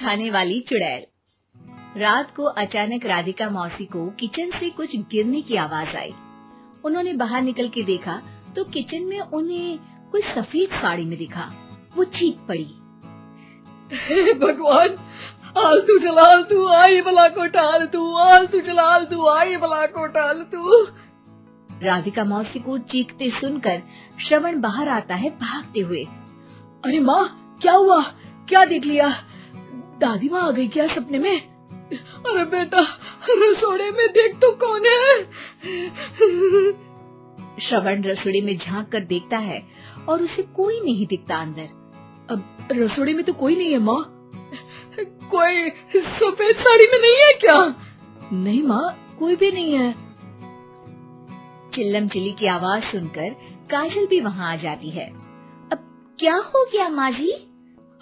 खाने वाली चुड़ैल। रात को अचानक राधिका मौसी को किचन से कुछ गिरने की आवाज आई। उन्होंने बाहर निकल के देखा तो किचन में उन्हें कुछ सफेद साड़ी में दिखा। वो चीख पड़ी, हे भगवान, आलतू जलाल तू आई भला को टाल तू, आलतू जलाल तू आई भला को टाल तू। राधिका मौसी को चीखते सुनकर श्रवण बाहर आता है भागते हुए। अरे माँ, क्या हुआ? क्या देख लिया? दादी माँ आ गई क्या सपने में? अरे बेटा, रसोड़े में देख तो कौन है? श्रवण रसोड़ी में झांक कर देखता है और उसे कोई नहीं दिखता अंदर। अब रसोड़ी में तो कोई नहीं है माँ। कोई सफेद साड़ी में नहीं है क्या? नहीं माँ, कोई भी नहीं है। चिल्लम चिल्ली की आवाज सुनकर काजल भी वहाँ आ जाती है। अब क्या हो गया माँ जी?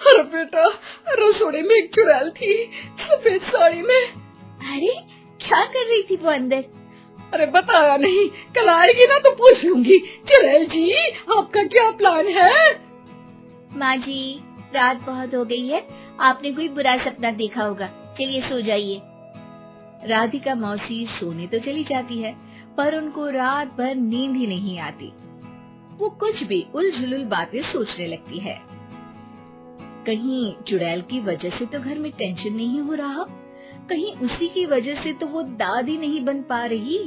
अरे बेटा, रसोड़े में एक चुड़ैल थी सफेद साड़ी में। अरे क्या कर रही थी वो अंदर? अरे बताया नहीं, कल आएगी ना तो पूछ लूंगी। चुड़ैल जी, आपका क्या प्लान है? माँ जी, रात बहुत हो गई है, आपने कोई बुरा सपना देखा होगा, चलिए सो जाइए। राधिका मौसी सोने तो चली जाती है पर उनको रात भर नींद ही नहीं आती। वो कुछ भी उलझुल बातें सोचने लगती है। कहीं चुड़ैल की वजह से तो घर में टेंशन नहीं हो रहा, कहीं उसी की वजह से तो वो दादी नहीं बन पा रही।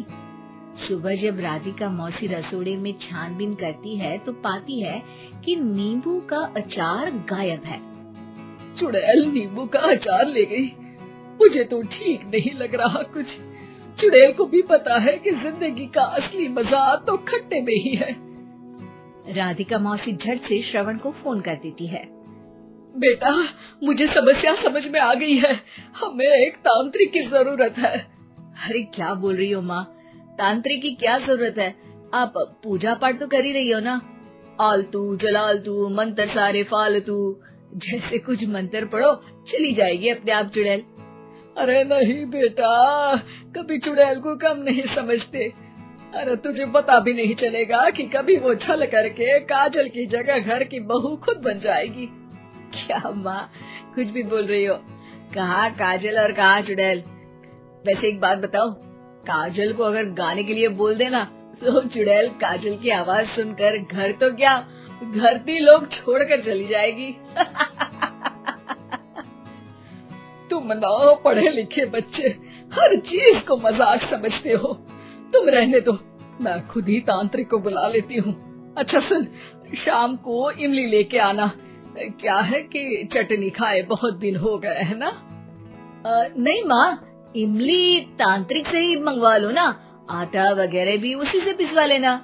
सुबह जब राधिका मौसी रसोड़े में छानबीन करती है तो पाती है कि नींबू का अचार गायब है। चुड़ैल नींबू का अचार ले गई, मुझे तो ठीक नहीं लग रहा कुछ। चुड़ैल को भी पता है कि जिंदगी का असली मजा तो खट्टे में ही है। राधिका मौसी झट से श्रवण को फोन कर देती है। बेटा, मुझे समस्या समझ में आ गई है, हमें एक तांत्रिक की जरूरत है। अरे क्या बोल रही हो माँ, तांत्रिक की क्या जरूरत है? आप पूजा पाठ तो कर ही रही हो ना। आलतू जलालतू मंत्र सारे फालतू जैसे कुछ मंत्र पढ़ो, चली जाएगी अपने आप चुड़ैल। अरे नहीं बेटा, कभी चुड़ैल को कम नहीं समझते। अरे तुझे पता भी नहीं चलेगा कि कभी वो छल करके काजल की जगह घर की बहू खुद बन जाएगी। क्या माँ, कुछ भी बोल रही हो? कहाँ काजल और कहाँ चुड़ैल? वैसे एक बात बताओ, काजल को अगर गाने के लिए बोल देना तो चुड़ैल काजल की आवाज सुनकर घर तो क्या, धरती लोग छोड़कर चली जाएगी। तुम ना पढ़े लिखे बच्चे हर चीज को मजाक समझते हो। तुम रहने दो, मैं खुद ही तांत्रिक को बुला लेती हूँ। अच्छा सुन, शाम को इमली लेके आना। क्या है कि चटनी खाए बहुत दिन हो गए है ना। नहीं माँ, इमली तांत्रिक से ही मंगवा लो ना, आटा वगैरह भी उसी से पिसवा लेना।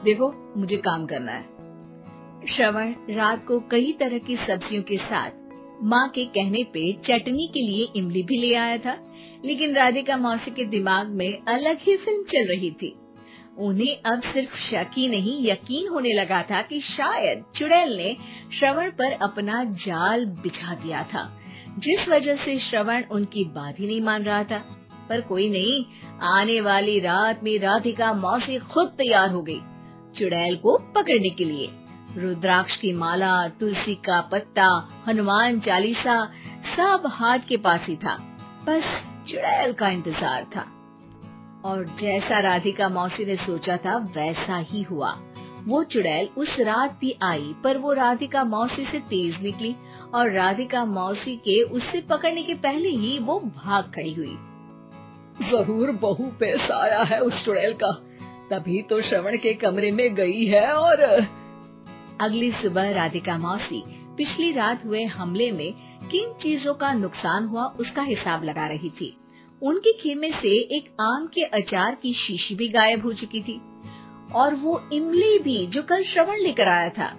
देखो मुझे काम करना है। श्रवण रात को कई तरह की सब्जियों के साथ माँ के कहने पे चटनी के लिए इमली भी ले आया था, लेकिन राधिका मौसी के दिमाग में अलग ही फिल्म चल रही थी। उन्हें अब सिर्फ शक ही नहीं यकीन होने लगा था कि शायद चुड़ैल ने श्रवण पर अपना जाल बिछा दिया था, जिस वजह से श्रवण उनकी बात ही नहीं मान रहा था। पर कोई नहीं, आने वाली रात में राधिका मौसी खुद तैयार हो गई चुड़ैल को पकड़ने के लिए। रुद्राक्ष की माला, तुलसी का पत्ता, हनुमान चालीसा सब हाथ के पास ही था, बस चुड़ैल का इंतजार था। और जैसा राधिका मौसी ने सोचा था वैसा ही हुआ। वो चुड़ैल उस रात भी आई, पर वो राधिका मौसी से तेज निकली और राधिका मौसी के उससे पकड़ने के पहले ही वो भाग खड़ी हुई। जरूर बहू पे साया है उस चुड़ैल का, तभी तो श्रवण के कमरे में गई है। और अगली सुबह राधिका मौसी पिछली रात हुए हमले में किन चीजों का नुकसान हुआ उसका हिसाब लगा रही थी। उनके खेमे से एक आम के अचार की शीशी भी गायब हो चुकी थी और वो इमली भी जो कल श्रवण लेकर आया था।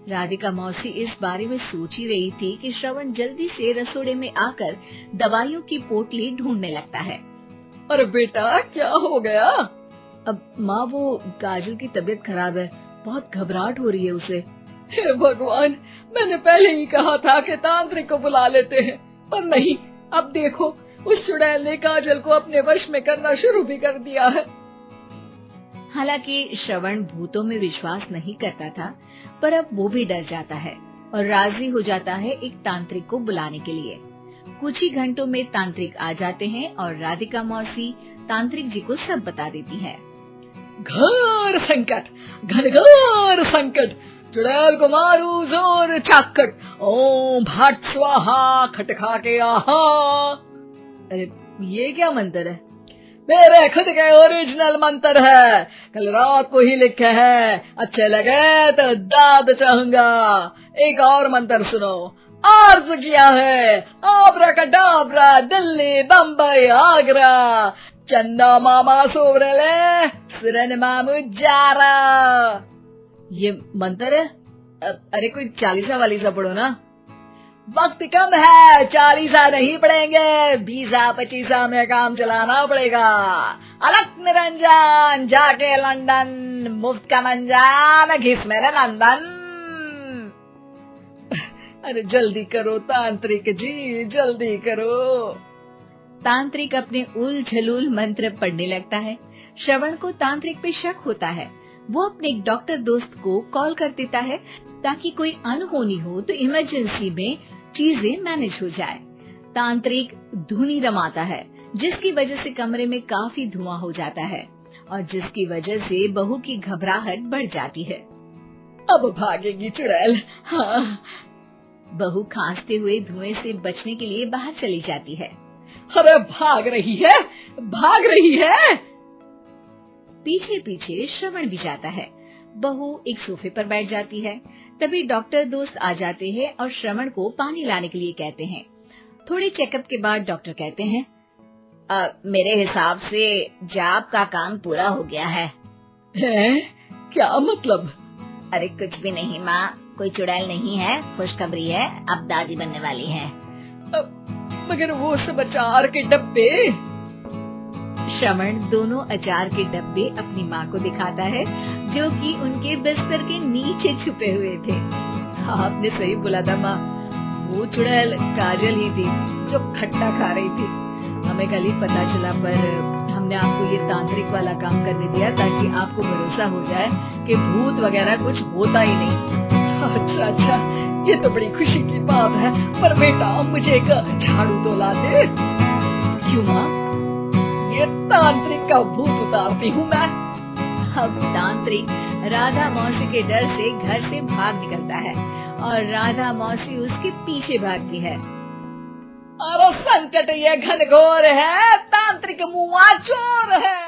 राधिका मौसी इस बारे में सोच ही रही थी कि श्रवण जल्दी से रसोड़े में आकर दवाइयों की पोटली ढूंढने लगता है। अरे बेटा, क्या हो गया? अब माँ, वो काजल की तबीयत खराब है, बहुत घबराहट हो रही है उसे। हे भगवान, मैंने पहले ही कहा था कि तांत्रिक को बुला लेते हैं, पर नहीं। अब देखो, उस चुड़ैल ने काजल को अपने वश में करना शुरू भी कर दिया है। हालांकि श्रवण भूतों में विश्वास नहीं करता था, पर अब वो भी डर जाता है और राजी हो जाता है एक तांत्रिक को बुलाने के लिए। कुछ ही घंटों में तांत्रिक आ जाते हैं और राधिका मौसी तांत्रिक जी को सब बता देती है। घोर संकट, घनघोर संकट, चुड़ैल को मारू जोर चाकट, ओम भट स्वाहा खटखा के आहा। अरे ये क्या मंत्र है? मेरे खुद के ओरिजिनल मंत्र है, कल रात को ही लिखे हैं, अच्छे लगे तो दाद चाहूंगा। एक और मंत्र सुनो। अर्ज किया है आब्राकडाब्रा, दिल्ली बम्बई आगरा, चंदा मामा सोवरले सुरन मामू जारा। ये मंत्र है? अरे कोई 40 वालीसा पढ़ो ना। वक्त कम है, 40 नहीं पड़ेंगे, 20-25 में काम चलाना पड़ेगा। अलग निरंजन जाके लंदन, मुफ्त का मंजान घिस मेरे नंदन। अरे जल्दी करो तांत्रिक जी, जल्दी करो। तांत्रिक अपने उल झलूल मंत्र पढ़ने लगता है। श्रवण को तांत्रिक पे शक होता है। वो अपने एक डॉक्टर दोस्त को कॉल कर देता है ताकि कोई अनहोनी हो तो इमरजेंसी में चीजें मैनेज हो जाए। तांत्रिक धुनी रमाता है, जिसकी वजह से कमरे में काफी धुआं हो जाता है और जिसकी वजह से बहू की घबराहट बढ़ जाती है। अब भागेगी चुड़ैल। हाँ। बहू खांसते हुए धुएं से बचने के लिए बाहर चली जाती है। अरे भाग रही है, भाग रही है। पीछे पीछे श्रवण भी जाता है। बहू एक सोफे पर बैठ जाती है। तभी डॉक्टर दोस्त आ जाते हैं और श्रवण को पानी लाने के लिए कहते हैं। थोड़े चेकअप के बाद डॉक्टर कहते हैं, मेरे हिसाब से जाप का काम पूरा हो गया है। क्या मतलब? अरे कुछ भी नहीं माँ, कोई चुड़ैल नहीं है, खुशखबरी है, अब दादी बनने वाली है। मगर वो सब अचार के डब्बे। श्रवण दोनों अचार के डब्बे अपनी माँ को दिखाता है, जो कि उनके बिस्तर के नीचे छुपे हुए थे। आपने सही बोला था माँ, वो चुड़ैल काजल ही थी जो खट्टा खा रही थी। हमें कल ही पता चला, पर हमने आपको ये तांत्रिक वाला काम करने दिया ताकि आपको भरोसा हो जाए कि भूत वगैरह कुछ होता ही नहीं। अच्छा, ये तो बड़ी खुशी की बात है, पर बेटा मुझे एक झाड़ू तो ला दे। क्यों माँ? ये तांत्रिक का भूत उतारती हूँ मैं। अब तांत्रिक राधा मौसी के डर से घर से भाग निकलता है और राधा मौसी उसके पीछे भागती है। अरे संकट ये घनघोर है, तांत्रिक मुआ चोर है।